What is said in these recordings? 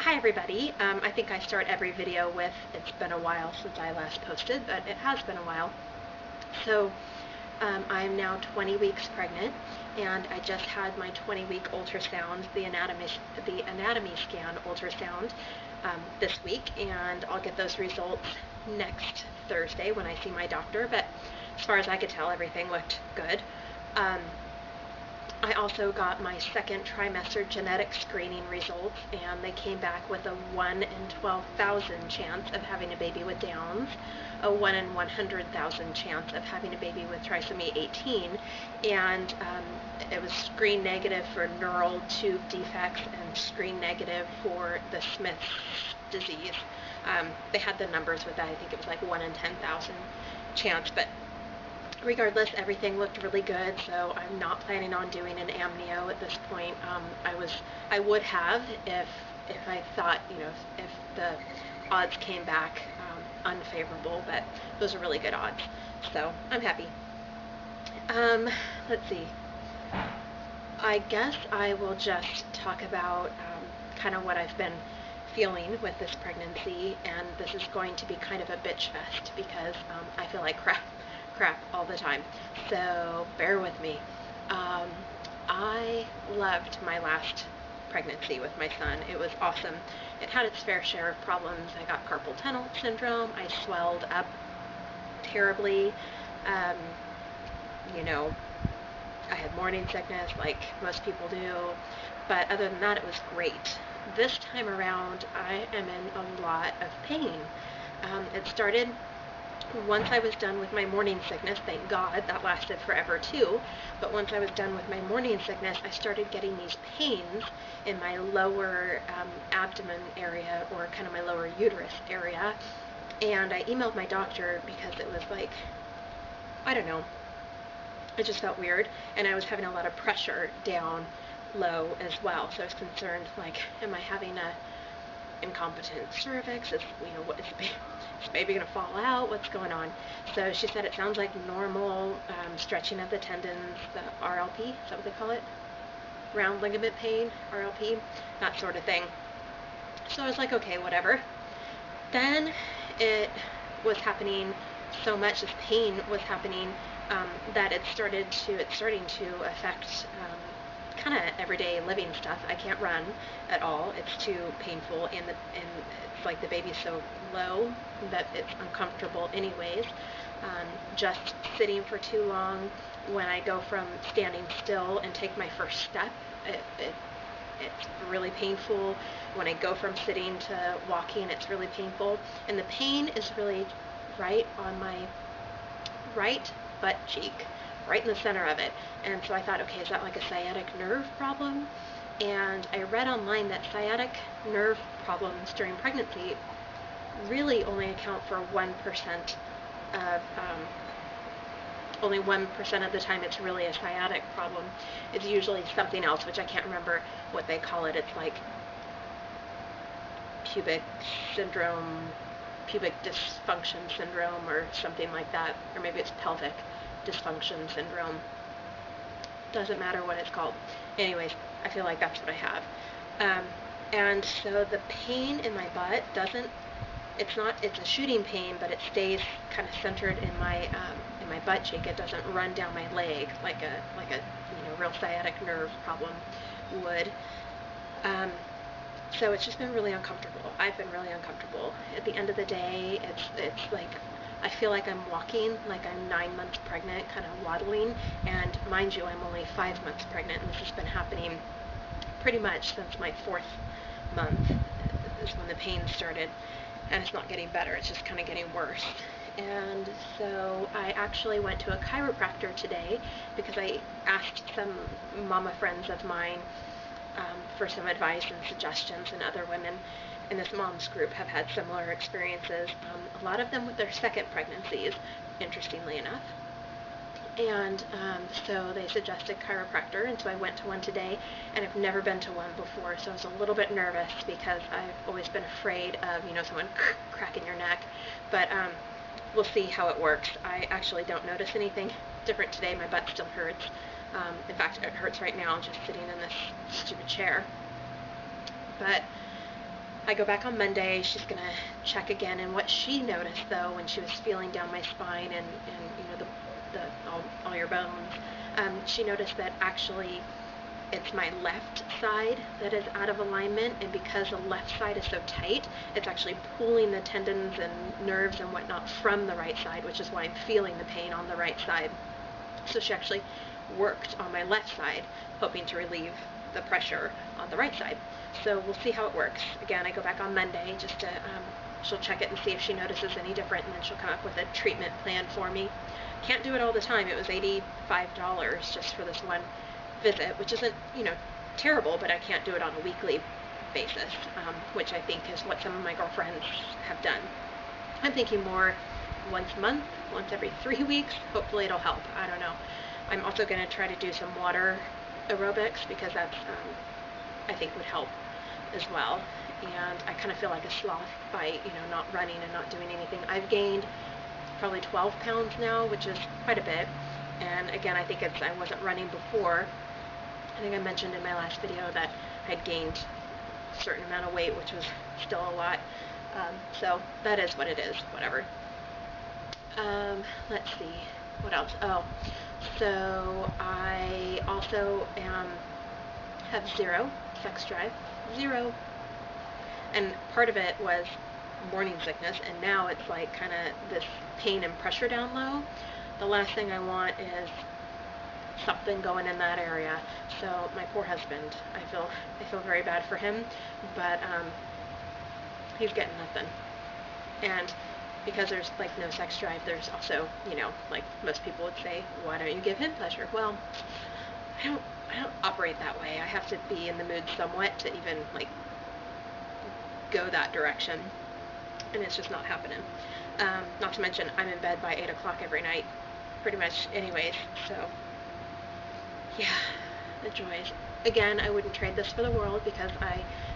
Hi everybody. I think I start every video with, it's been a while since I last posted, but it has been a while. So I'm now 20 weeks pregnant, and I just had my 20-week ultrasound, the anatomy scan ultrasound this week, and I'll get those results next Thursday when I see my doctor, but as far as I could tell, everything looked good. I also got my second trimester genetic screening results, and they came back with a 1 in 12,000 chance of having a baby with Downs, a 1 in 100,000 chance of having a baby with trisomy 18, and it was screen negative for neural tube defects and screen negative for the Smith's disease. They had the numbers with that. I think it was like 1 in 10,000 chance, but regardless, everything looked really good, so I'm not planning on doing an amnio at this point. I would have if I thought, if the odds came back unfavorable, but those are really good odds, so I'm happy. Let's see. I guess I will just talk about kind of what I've been feeling with this pregnancy, and this is going to be kind of a bitch fest because I feel like crap all the time, so bear with me. I loved my last pregnancy with my son. It was awesome. It had its fair share of problems. I got carpal tunnel syndrome. I swelled up terribly. I had morning sickness like most people do, but other than that, it was great. This time around, I am in a lot of pain. It started once I was done with my morning sickness. Thank God, that lasted forever too, but once I was done with my morning sickness, I started getting these pains in my lower abdomen area, or kind of my lower uterus area, and I emailed my doctor because it was like, I don't know, it just felt weird, and I was having a lot of pressure down low as well, so I was concerned, like, am I having a incompetent cervix? Is baby gonna fall out? What's going on? So she said it sounds like normal stretching of the tendons, the RLP, is that what they call it? Round ligament pain, RLP, that sort of thing. So I was like, okay, whatever. Then it was happening so much, this pain was happening, that it's starting to affect kind of everyday living stuff. I can't run at all. It's too painful, and it's like the baby's so low that it's uncomfortable anyways. Just sitting for too long, when I go from standing still and take my first step, it's really painful. When I go from sitting to walking, it's really painful, and the pain is really right on my right butt cheek, right in the center of it. And so I thought, okay, is that like a sciatic nerve problem? And I read online that sciatic nerve problems during pregnancy really only account for 1% of, only 1% of the time it's really a sciatic problem. It's usually something else, which I can't remember what they call it. It's like pubic syndrome, pubic dysfunction syndrome, or something like that, or maybe it's pelvic dysfunction syndrome. Doesn't matter what it's called. Anyways, I feel like that's what I have. And so the pain in my butt it's a shooting pain, but it stays kind of centered in my butt cheek. It doesn't run down my leg like a real sciatic nerve problem would. So it's just been really uncomfortable. I've been really uncomfortable. At the end of the day, it's like I feel like I'm walking like I'm 9 months pregnant, kind of waddling, and mind you, I'm only 5 months pregnant, and this has been happening pretty much since my 4th month is when the pain started, and it's not getting better, it's just kind of getting worse. And so I actually went to a chiropractor today because I asked some mama friends of mine for some advice and suggestions, and other women in this mom's group have had similar experiences, a lot of them with their second pregnancies, interestingly enough. And so they suggested chiropractor, and so I went to one today, and I've never been to one before, so I was a little bit nervous because I've always been afraid of, someone cracking your neck, but we'll see how it works. I actually don't notice anything different today. My butt still hurts. In fact, it hurts right now just sitting in this stupid chair. But I go back on Monday. She's going to check again, and what she noticed, though, when she was feeling down my spine and you know, all your bones, she noticed that actually it's my left side that is out of alignment, and because the left side is so tight, it's actually pulling the tendons and nerves and whatnot from the right side, which is why I'm feeling the pain on the right side. So she actually worked on my left side, hoping to relieve the pressure on the right side. So we'll see how it works. Again, I go back on Monday just to, she'll check it and see if she notices any different, and then she'll come up with a treatment plan for me. Can't do it all the time. It was $85 just for this one visit, which isn't, you know, terrible, but I can't do it on a weekly basis, which I think is what some of my girlfriends have done. I'm thinking more once a month, once every 3 weeks. Hopefully it'll help. I don't know. I'm also going to try to do some water aerobics, because that's, I think, would help as well. And I kind of feel like a sloth by, you know, not running and not doing anything. I've gained probably 12 pounds now, which is quite a bit. And again, I think I wasn't running before. I think I mentioned in my last video that I had gained a certain amount of weight, which was still a lot. So that is what it is, whatever. Let's see, what else? Oh, so I also have zero sex drive, zero. And part of it was morning sickness, and now it's like kind of this pain and pressure down low. The last thing I want is something going in that area. So my poor husband, I feel very bad for him, but he's getting nothing. And because there's like no sex drive, there's also, you know, like most people would say, why don't you give him pleasure? Well, I don't operate that way. I have to be in the mood somewhat to even like go that direction, and it's just not happening. Not to mention I'm in bed by 8 o'clock every night, pretty much anyways, so yeah, the joys. Again, I wouldn't trade this for the world, because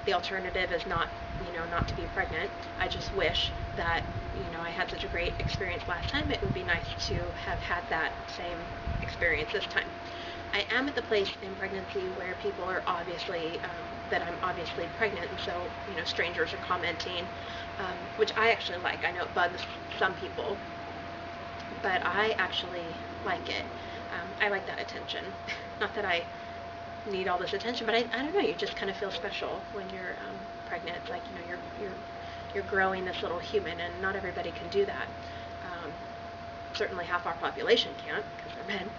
the alternative is not, you know, not to be pregnant. I just wish that, you know, I had such a great experience last time. It would be nice to have had that same experience this time. I am at the place in pregnancy where people are obviously, that I'm obviously pregnant, and so, you know, strangers are commenting, which I actually like. I know it bugs some people, but I actually like it. I like that attention. Not that I need all this attention, but I don't know, you just kind of feel special when you're pregnant. It's like, you know, you're growing this little human, and not everybody can do that. Certainly half our population can't, because they're men.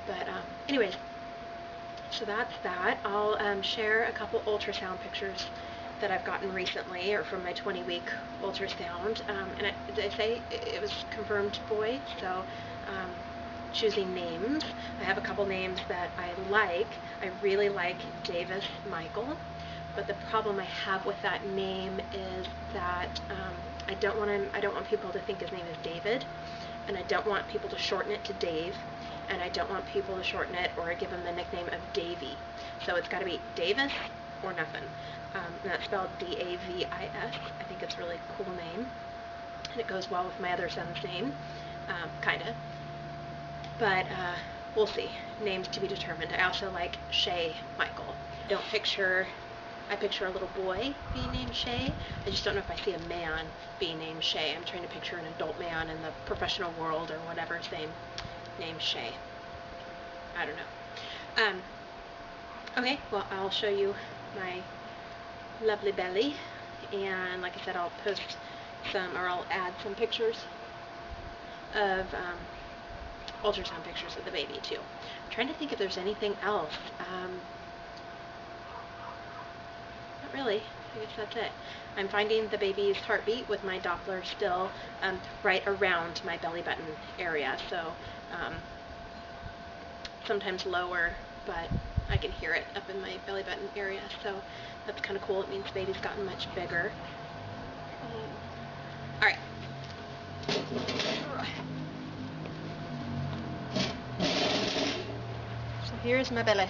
But anyways, so that's that. I'll share a couple ultrasound pictures that I've gotten recently, or from my 20-week ultrasound. And I say it was confirmed boy, so choosing names. I have a couple names that I like. I really like Davis Michael, but the problem I have with that name is that I don't want people to think his name is David, and I don't want people to shorten it to Dave, and I don't want people to shorten it or give him the nickname of Davy. So it's got to be Davis or nothing. And that's spelled D-A-V-I-S. I think it's a really cool name, and it goes well with my other son's name, kinda. But we'll see. Names to be determined. I also like Shay Michael. I picture a little boy being named Shay. I just don't know if I see a man being named Shay. I'm trying to picture an adult man in the professional world or whatever's named Shay. I don't know. Okay, well, I'll show you my lovely belly, and like I said, I'll post some, or I'll add some pictures of ultrasound pictures of the baby too. I'm trying to think if there's anything else. Not really. I guess that's it. I'm finding the baby's heartbeat with my Doppler still right around my belly button area, so sometimes lower, but I can hear it up in my belly button area, so that's kind of cool. It means the baby's gotten much bigger. Alright. So here's my belly.